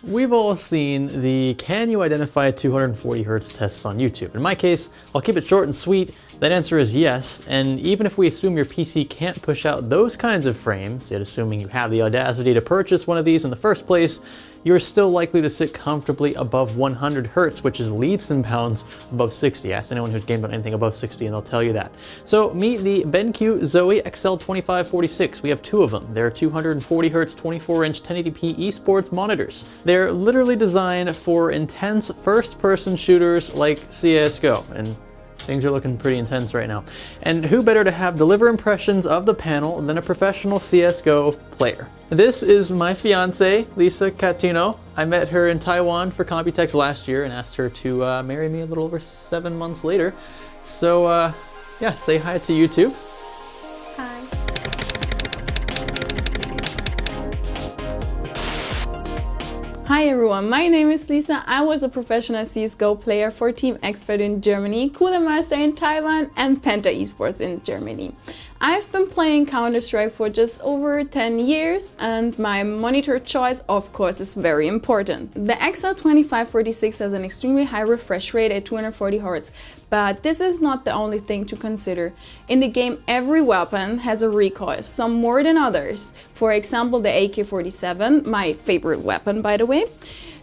We've all seen the "can you identify 240 Hz tests on YouTube? In my case, I'll keep it short and sweet. That answer is yes, and even if we assume your PC can't push out those kinds of frames, yet assuming you have the audacity to purchase one of these in the first place, you're still likely to sit comfortably above 100 Hz, which is leaps and bounds above 60. Ask anyone who's gamed on anything above 60 and they'll tell you that. So meet the BenQ Zowie XL2546. We have two of them. They're 240 Hz 24-inch 1080p esports monitors. They're literally designed for intense first-person shooters like CSGO, and things are looking pretty intense right now. And who better to have deliver impressions of the panel than a professional CSGO player? This is my fiance, Lisa Catino. I met her in Taiwan for Computex last year and asked her to marry me a little over 7 months later. So yeah, say hi to you too. Hi. Hi everyone, my name is Lisa. I was a professional CSGO player for Team Expert in Germany, Cooler Master in Taiwan, and Penta Esports in Germany. I've been playing Counter-Strike for just over 10 years, and my monitor choice, of course, is very important. The XL2546 has an extremely high refresh rate at 240 Hz, but this is not the only thing to consider. In the game, every weapon has a recoil, some more than others. For example, the AK-47, my favorite weapon by the way.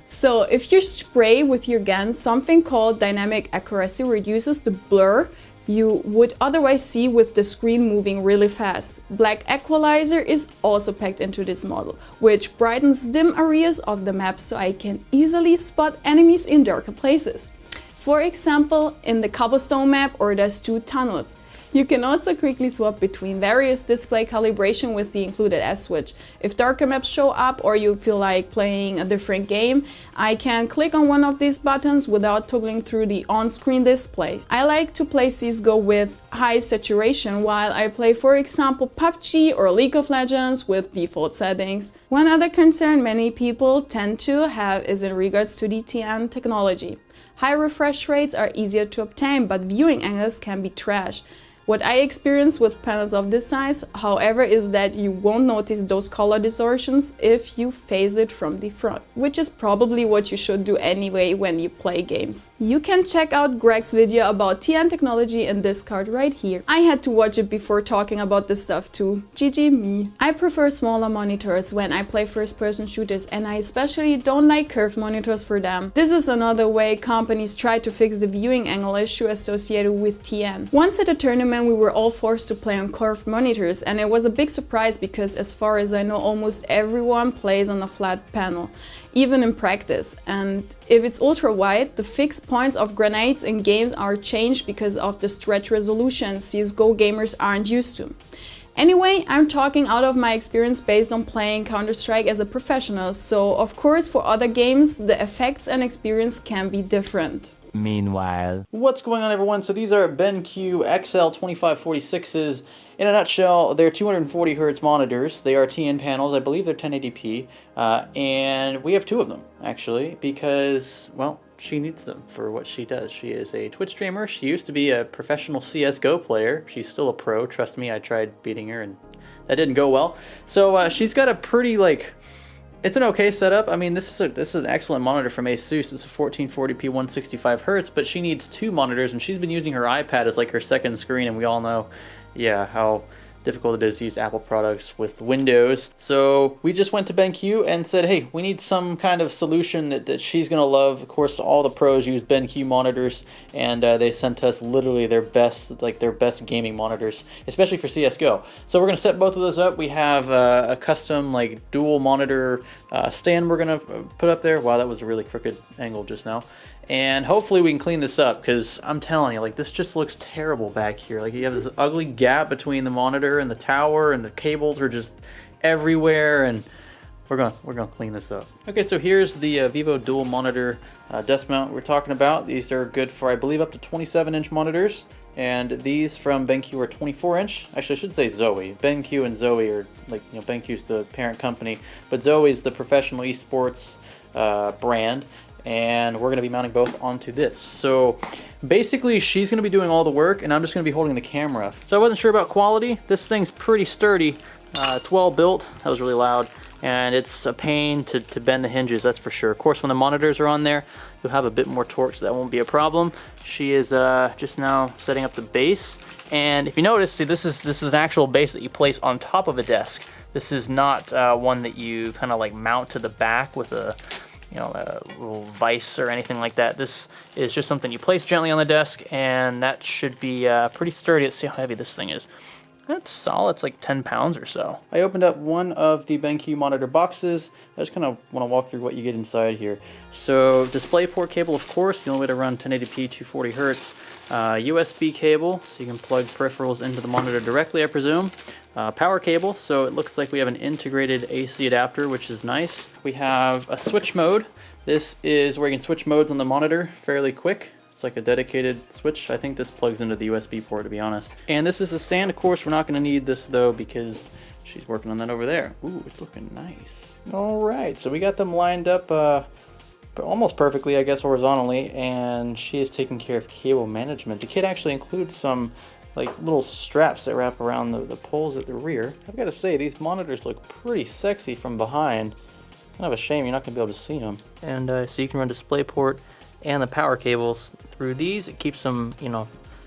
So if you spray with your gun, something called dynamic accuracy reduces the blur you would otherwise see with the screen moving really fast. Black equalizer is also packed into this model, which brightens dim areas of the map so I can easily spot enemies in darker places. For example, in the cobblestone map or there's two tunnels. You can also quickly swap between various display calibration with the included S-switch. If darker maps show up or you feel like playing a different game, I can click on one of these buttons without toggling through the on-screen display. I like to play CSGO with high saturation while I play, for example, PUBG or League of Legends with default settings. One other concern many people tend to have is in regards to the TN technology. High refresh rates are easier to obtain, but viewing angles can be trash. What I experience with panels of this size, however, is that you won't notice those color distortions if you face it from the front, which is probably what you should do anyway when you play games. You can check out Greg's video about TN technology in this card right here. I had to watch it before talking about this stuff too. GG me. I prefer smaller monitors when I play first-person shooters, and I especially don't like curved monitors for them. This is another way companies try to fix the viewing angle issue associated with TN. Once at a tournament, we were all forced to play on curved monitors, and it was a big surprise because as far as I know, almost everyone plays on a flat panel, even in practice. And if it's ultra wide, the fixed points of grenades in games are changed because of the stretch resolution CSGO gamers aren't used to. Anyway, I'm talking out of my experience based on playing Counter-Strike as a professional, so of course for other games the effects and experience can be different. Meanwhile, what's going on everyone? So these are BenQ XL2546s. In a nutshell, they're 240 Hz monitors. They are TN panels. I believe they're 1080p. And we have two of them, actually, because, well, she needs them for what she does. She is a Twitch streamer. She used to be a professional CSGO player. She's still a pro. Trust me, I tried beating her, and that didn't go well. So she's got a pretty, it's an okay setup. I mean, this is an excellent monitor from Asus. It's a 1440p 165 Hz, but she needs two monitors, and she's been using her iPad as like her second screen, and we all know, yeah, how difficult it is to use Apple products with Windows. So we just went to BenQ and said, hey, we need some kind of solution that she's gonna love. Of course, all the pros use BenQ monitors, and they sent us literally their best gaming monitors, especially for CSGO. So we're gonna set both of those up. We have a custom dual monitor stand we're gonna put up there. Wow, that was a really crooked angle just now. And hopefully we can clean this up, because I'm telling you, this just looks terrible back here. You have this ugly gap between the monitor and the tower, and the cables are just everywhere, and we're gonna clean this up. Okay, so here's the Vivo dual monitor desk mount we're talking about. These are good for, I believe, up to 27-inch monitors, and these from BenQ are 24-inch. Actually, I should say Zowie. BenQ and Zowie are BenQ's the parent company, but Zowie's the professional esports brand. And we're going to be mounting both onto this. So basically she's going to be doing all the work, and I'm just going to be holding the camera. So I wasn't sure about quality. This thing's pretty sturdy. It's well built. That was really loud. and it's a pain to bend the hinges, that's for sure. Of course, when the monitors are on there, you'll have a bit more torque, so that won't be a problem. She is just now setting up the base, and if you notice, see, this is an actual base that you place on top of a desk. This is not one that you kind of like mount to the back with a little vise or anything like that. This is just something you place gently on the desk, and that should be pretty sturdy. Let's see how heavy this thing is. That's solid. It's like 10 pounds or so. I opened up one of the BenQ monitor boxes. I just kind of want to walk through what you get inside here. So DisplayPort cable, of course, the only way to run 1080p 240 hertz. USB cable, so you can plug peripherals into the monitor directly, I presume. Power cable, so it looks like we have an integrated AC adapter, which is nice. We have a switch mode. This is where you can switch modes on the monitor fairly quick. It's like a dedicated switch. I think this plugs into the USB port, to be honest. And this is a stand. Of course, we're not going to need this, though, because she's working on that over there. Ooh, it's looking nice. All right, so we got them lined up almost perfectly, I guess, horizontally, and she is taking care of cable management. The kit actually includes some like little straps that wrap around the poles at the rear. I've got to say, these monitors look pretty sexy from behind. Kind of a shame you're not going to be able to see them. And so you can run DisplayPort and the power cables through these. It keeps them,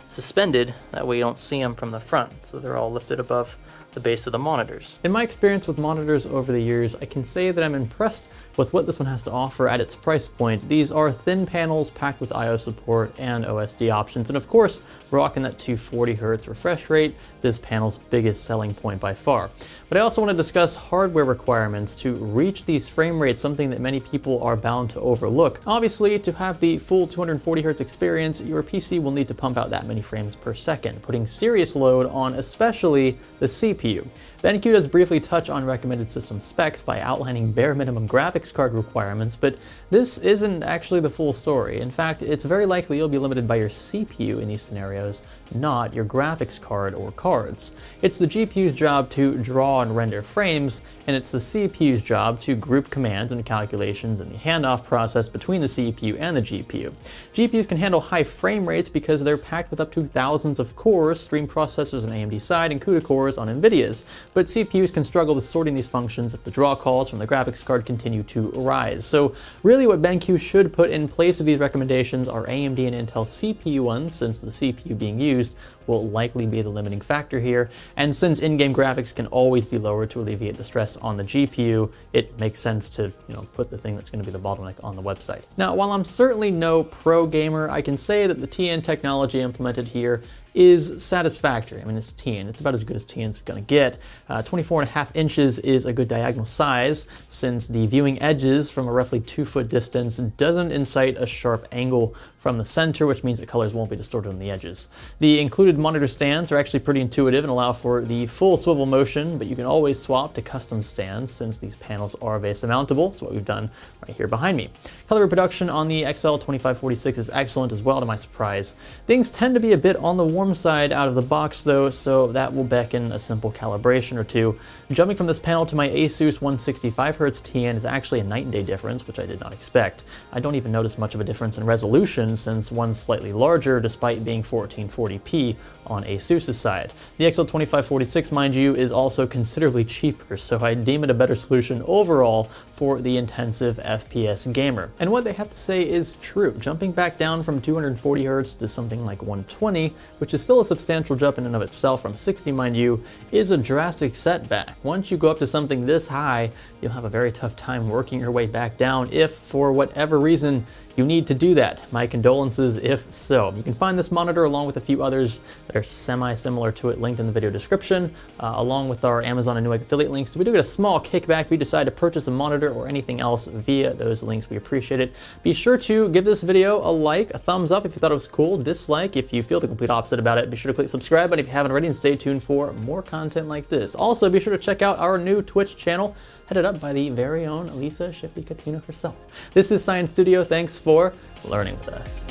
suspended. That way you don't see them from the front. So they're all lifted above the base of the monitors. In my experience with monitors over the years, I can say that I'm impressed with what this one has to offer at its price point. These are thin panels packed with I/O support and OSD options, and of course, rocking that 240 Hz refresh rate, this panel's biggest selling point by far. But I also want to discuss hardware requirements to reach these frame rates, something that many people are bound to overlook. Obviously, to have the full 240 Hz experience, your PC will need to pump out that many frames per second, putting serious load on especially the CPU. BenQ does briefly touch on recommended system specs by outlining bare minimum graphics card requirements, but this isn't actually the full story. In fact, it's very likely you'll be limited by your CPU in these scenarios, not your graphics card or cards. It's the GPU's job to draw and render frames, and it's the CPU's job to group commands and calculations in the handoff process between the CPU and the GPU. GPUs can handle high frame rates because they're packed with up to thousands of cores, stream processors on AMD's side and CUDA cores on NVIDIA's, but CPUs can struggle with sorting these functions if the draw calls from the graphics card continue to rise. So really what BenQ should put in place of these recommendations are AMD and Intel CPU ones, since the CPU being used will likely be the limiting factor here, and since in-game graphics can always be lowered to alleviate the stress on the GPU, it makes sense to put the thing that's going to be the bottleneck on the website. Now, while I'm certainly no pro gamer, I can say that the TN technology implemented here is satisfactory. I mean, it's TN. It's about as good as TN's gonna get. 24.5 inches is a good diagonal size, since the viewing edges from a roughly 2-foot distance doesn't incite a sharp angle from the center, which means that colors won't be distorted on the edges. The included monitor stands are actually pretty intuitive and allow for the full swivel motion, but you can always swap to custom stands since these panels are base mountable. That's what we've done right here behind me. Color reproduction on the XL2546 is excellent as well, to my surprise. Things tend to be a bit on the warm side out of the box though, so that will beckon a simple calibration or two. Jumping from this panel to my Asus 165Hz TN is actually a night and day difference, which I did not expect. I don't even notice much of a difference in resolution, since one's slightly larger despite being 1440p on Asus's side. The XL2546, mind you, is also considerably cheaper, so I deem it a better solution overall for the intensive FPS gamer. And what they have to say is true. Jumping back down from 240 Hz to something like 120, which is still a substantial jump in and of itself from 60, mind you, is a drastic setback. Once you go up to something this high, you'll have a very tough time working your way back down if, for whatever reason, you need to do that. My condolences if so. You can find this monitor along with a few others that are semi-similar to it linked in the video description, along with our Amazon and Newegg affiliate links. So we do get a small kickback if you decide to purchase a monitor or anything else via those links. We appreciate it. Be sure to give this video a like, a thumbs up if you thought it was cool, dislike if you feel the complete opposite about it. Be sure to click subscribe button if you haven't already, and stay tuned for more content like this. Also, be sure to check out our new Twitch channel, headed up by the very own Lisa Shifty Katina herself. This is Science Studio. Thanks for learning with us.